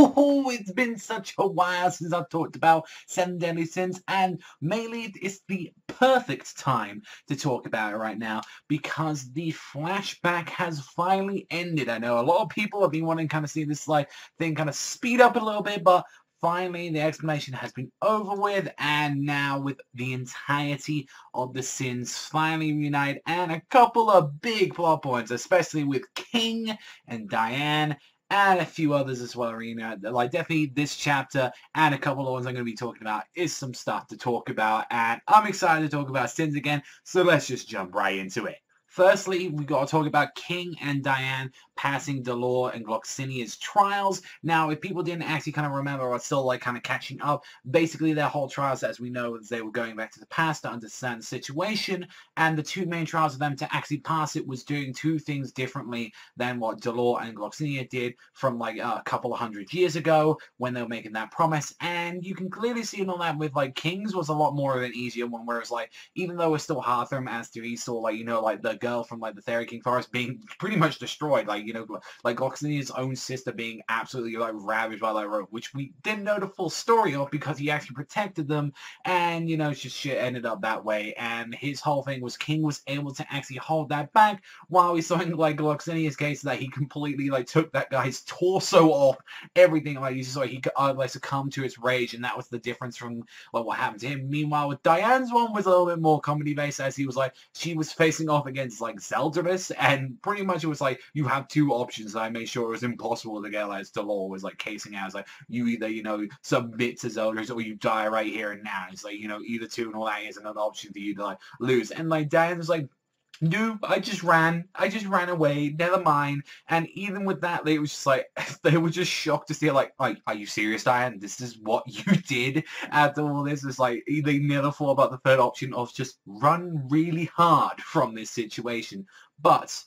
Oh, it's been such a while since I've talked about Seven Deadly Sins, and mainly it's the perfect time to talk about it right now because the flashback has finally ended. I know a lot of people have been wanting to kind of see this thing kind of speed up a little bit, but finally the explanation has been over with, and now with the entirety of the sins finally reunite and a couple of big plot points, especially with King and Diane and a few others as well, Arena. Like, definitely this chapter and a couple of ones I'm going to be talking about is some stuff to talk about, and I'm excited to talk about Sins again, so let's just jump right into it. Firstly, we got to talk about King and Diane passing Delore and Gloxinia's trials. Now, if people didn't actually kind of remember or are still like kind of catching up, basically their whole trials, as we know, is they were going back to the past to understand the situation, and the two main trials of them to actually pass it was doing two things differently than what Delore and Gloxinia did from like a couple of hundred years ago when they were making that promise. And you can clearly see it on that with like King's was a lot more of an easier one, whereas like even though it's still hard for him as to he saw like, you know, like the girl from like the Fairy King Forest being pretty much destroyed, like, you know, like Gloxinia's own sister being absolutely like ravaged by that rope, which we didn't know the full story of because he actually protected them, and you know, just shit ended up that way. And his whole thing was King was able to actually hold that back, while we saw in like Gloxinia's case that he completely like took that guy's torso off, everything, like you saw he could like succumb to his rage, and that was the difference from like what happened to him. Meanwhile, with Diane's one was a little bit more comedy based, as he was like she was facing off against like Zeldris, and pretty much it was like you have two options. I made sure it was impossible to get, like Delore was like casing out. It's like you either, you know, submit to Zeldris or you die right here and now. It's like, you know, either two, and all that is another option for you to like lose. And like Diane was like, no, I just ran away, never mind. And even with that, they was just like, they were just shocked to see like, are you serious, Diane? This is what you did after all this? It's like, they never thought about the third option of just run really hard from this situation. But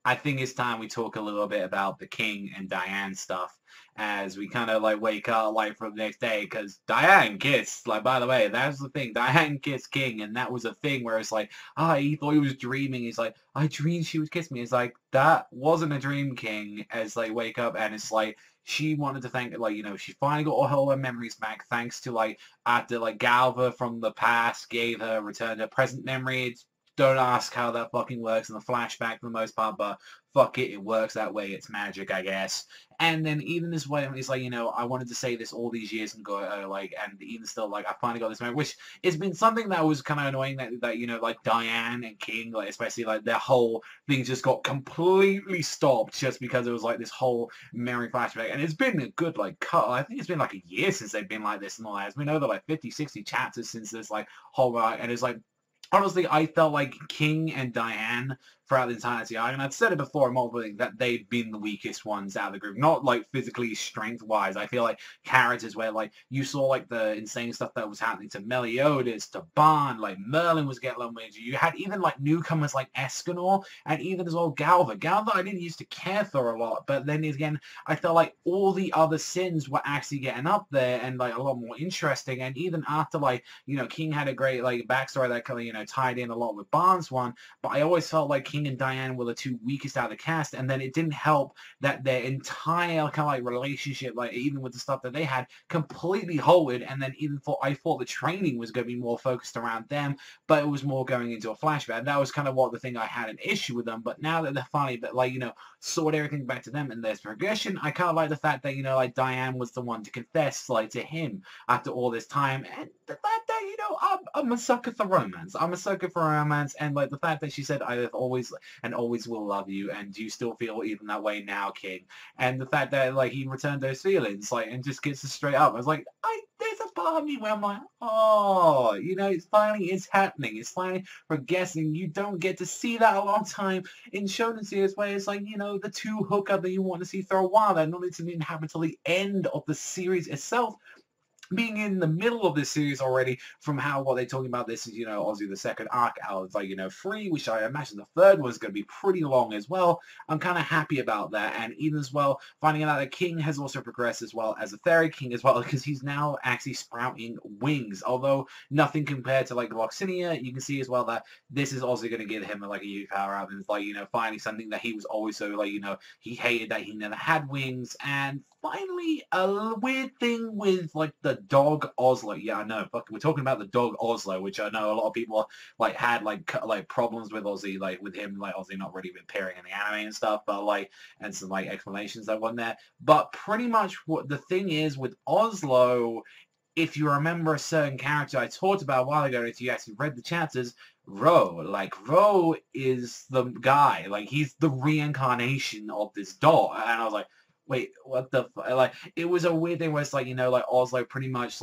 I think it's time we talk a little bit about the King and Diane stuff as we kind of like wake up like from the next day, because Diane kissed, like, by the way, that's the thing, Diane kissed King, and that was a thing where it's like, he thought he was dreaming. He's like, I dreamed she would kiss me. It's like, that wasn't a dream, King, as they wake up, and it's like, she wanted to thank, like, you know, she finally got all her memories back thanks to like, after like Galva from the past gave her, returned her present memories. Don't ask how that fucking works in the flashback for the most part, but fuck it, it works that way. It's magic, I guess. And then even this way, it's like, you know, I wanted to say this all these years and go, like, and even still, like, I finally got this moment, which has been something that was kind of annoying that, you know, like, Diane and King, like, especially, like, their whole thing just got completely stopped just because it was, like, this whole memory flashback. And it's been a good, like, cut. I think it's been, like, a year since they've been like this and all that. It's been over, like, 50, 60 chapters since this, like, whole arc, and it's like, honestly, I felt like King and Diane throughout the entirety arc, and I've said it before in multiple things, that they've been the weakest ones out of the group. Not like physically strength-wise. I feel like characters where like you saw like the insane stuff that was happening to Meliodas, to Bond, like Merlin was getting low major. You had even like newcomers like Escanor, and even as well Galva. Galva I didn't used to care for a lot, but then again, I felt like all the other sins were actually getting up there and like a lot more interesting. And even after like, you know, King had a great like backstory that kind of, you know, tied in a lot with Bond's one, but I always felt like King and Diane were the two weakest out of the cast, and then it didn't help that their entire kind of like relationship, like even with the stuff that they had, completely halted. And then even I thought the training was going to be more focused around them, but it was more going into a flashback. That was kind of what the thing I had an issue with them. But now that they're finally, but like, you know, sort everything back to them and there's progression, I kind of like the fact that, you know, like Diane was the one to confess like to him after all this time, and the fact that, you know, I'm a sucker for romance. I'm a sucker for romance, and like the fact that she said, I have always and always will love you, and do you still feel even that way now, King? And the fact that like he returned those feelings, like, and just gets it straight up. I was like, there's a part of me where I'm like, oh, you know, it's happening. It's finally progressing. You don't get to see that a long time in shonen series where it's like, you know, the two hookup that you want to see for a while. That not even happen till the end of the series itself. being in the middle of this series already, from what they're talking about, this is, obviously the second arc out of, 3, which I imagine the third one's going to be pretty long as well. I'm kind of happy about that, and even as well, finding out that King has also progressed as well as a Fairy King as well, because he's now actually sprouting wings, although nothing compared to, Gloxinia. You can see as well that this is also going to give him, a huge power up, and it's, finally something that he was always so, he hated that he never had wings, and finally, a weird thing with, the dog Oslo. Yeah, I know. We're talking about the dog Oslo, which I know a lot of people, had, problems with Ozzy, with him, Ozzy not really appearing in the anime and stuff, but, and some, explanations that went there. But pretty much what the thing is with Oslo, if you remember a certain character I talked about a while ago, if you actually read the chapters, Ro, Ro is the guy, he's the reincarnation of this dog, and I was like, wait, what the it was a weird thing where it's Oslo pretty much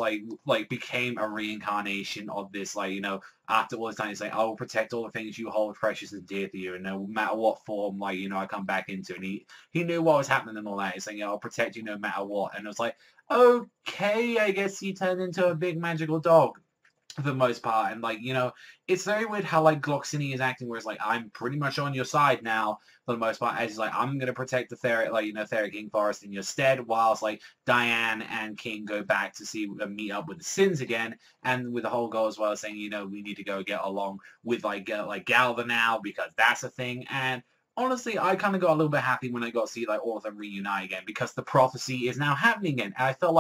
became a reincarnation of this, after all this time he's like, I will protect all the things you hold precious and dear to you, and no matter what form, I come back into, and he knew what was happening and all that. He's saying, I'll protect you no matter what, and it was like, okay, I guess he turned into a big magical dog for the most part, and it's very weird how Gloxinia is acting, where it's I'm pretty much on your side now for the most part, as he's I'm gonna protect the Fairy, Fairy King Forest in your stead, whilst Diane and King go back to meet up with the Sins again, and with the whole goal as well as saying, we need to go get along with Galva now, because that's a thing. And honestly, I kind of got a little bit happy when I got to see all of them reunite again, because the prophecy is now happening again, and I felt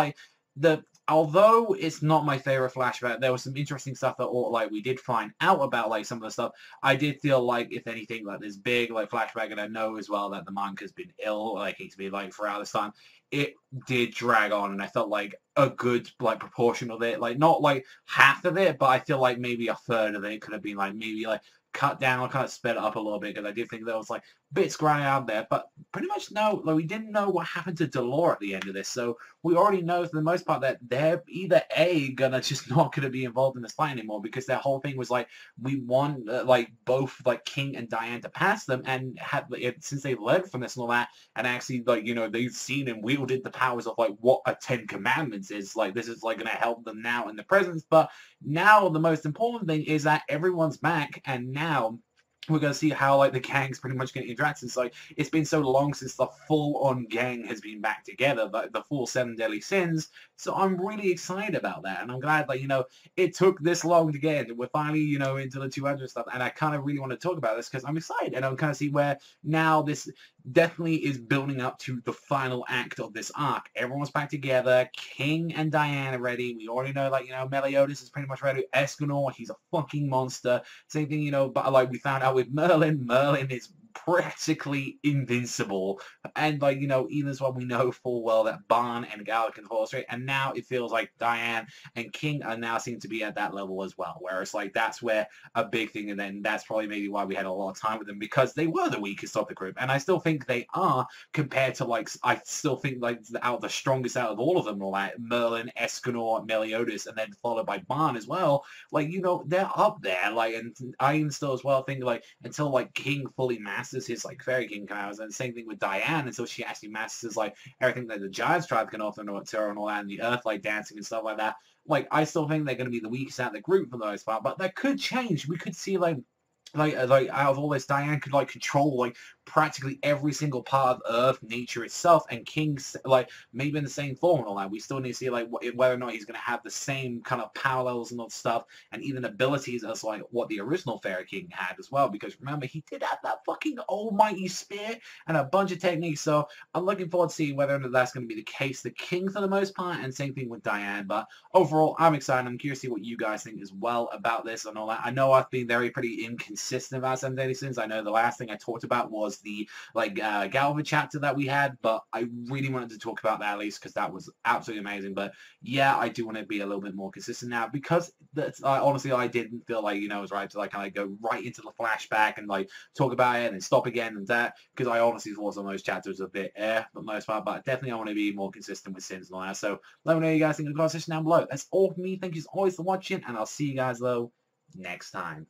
although it's not my favorite flashback, there was some interesting stuff that we did find out about some of the stuff. I did feel if anything, this big flashback, and I know as well that the manga's been ill, he's been throughout this time. It did drag on, and I felt a good proportion of it, not half of it, but I feel maybe a third of it could have been maybe cut down, kind of sped it up a little bit, because I did think there was bits grinding out there, but pretty much no, we didn't know what happened to Delore at the end of this, so we already know for the most part that they're either just not gonna be involved in this fight anymore, because their whole thing was we want both King and Diane to pass them, and since they learned from this and all that, and actually they've seen and wielded the powers of what a 10 Commandments is, this is gonna help them now in the present. But now the most important thing is that everyone's back, and now we're going to see how the gang's pretty much going to interact. It's been so long since the full-on gang has been back together, the full 7 Deadly Sins. So I'm really excited about that, and I'm glad it took this long to get. We're finally into the 200 stuff, and I kind of really want to talk about this because I'm excited, and I'm kind of see where now this definitely is building up to the final act of this arc. Everyone's back together. King and Diane are ready. We already know Meliodas is pretty much ready. Escanor, he's a fucking monster. Same thing, but we found out with Merlin. Merlin is practically invincible, and even as well, we know full well that Barn and Gal can hold straight, and now it feels like Diane and King are now seem to be at that level as well, whereas that's where a big thing, and then that's probably maybe why we had a lot of time with them, because they were the weakest of the group, and I still think they are compared to I still think out the strongest out of all of them, all that Merlin, Escanor, Meliodas, and then followed by Barn as well. They're up there, and I even still as well think until King fully masters his Fairy King powers, and same thing with Diane until she actually masters everything that the Giants tribe can offer, and all that, and the Earth dancing and stuff like that. I still think they're going to be the weakest out of the group for the most part, but that could change. We could see out of all this, Diane could control practically every single part of Earth, nature itself, and King's maybe in the same form and all that. We still need to see whether or not he's going to have the same kind of power levels and all stuff, and even abilities as what the original Fairy King had as well. Because remember, he did have that fucking almighty spear and a bunch of techniques. So I'm looking forward to seeing whether or not that's going to be the case. The King for the most part, and same thing with Diane. But overall, I'm excited. I'm curious to see what you guys think as well about this and all that. I know I've been pretty inconsistent about 7 Deadly Sins. I know the last thing I talked about was the Galva chapter that we had, but I really wanted to talk about that at least because that was absolutely amazing. But yeah, I do want to be a little bit more consistent now, because honestly I didn't feel it was right to kind of go right into the flashback and talk about it and then stop again and that, because I honestly thought some of those chapters were a bit for the most part. But definitely I want to be more consistent with Sins and all that. So let me know what you guys think in the comment section down below. That's all from me. Thank you as always for watching, and I'll see you guys though next time.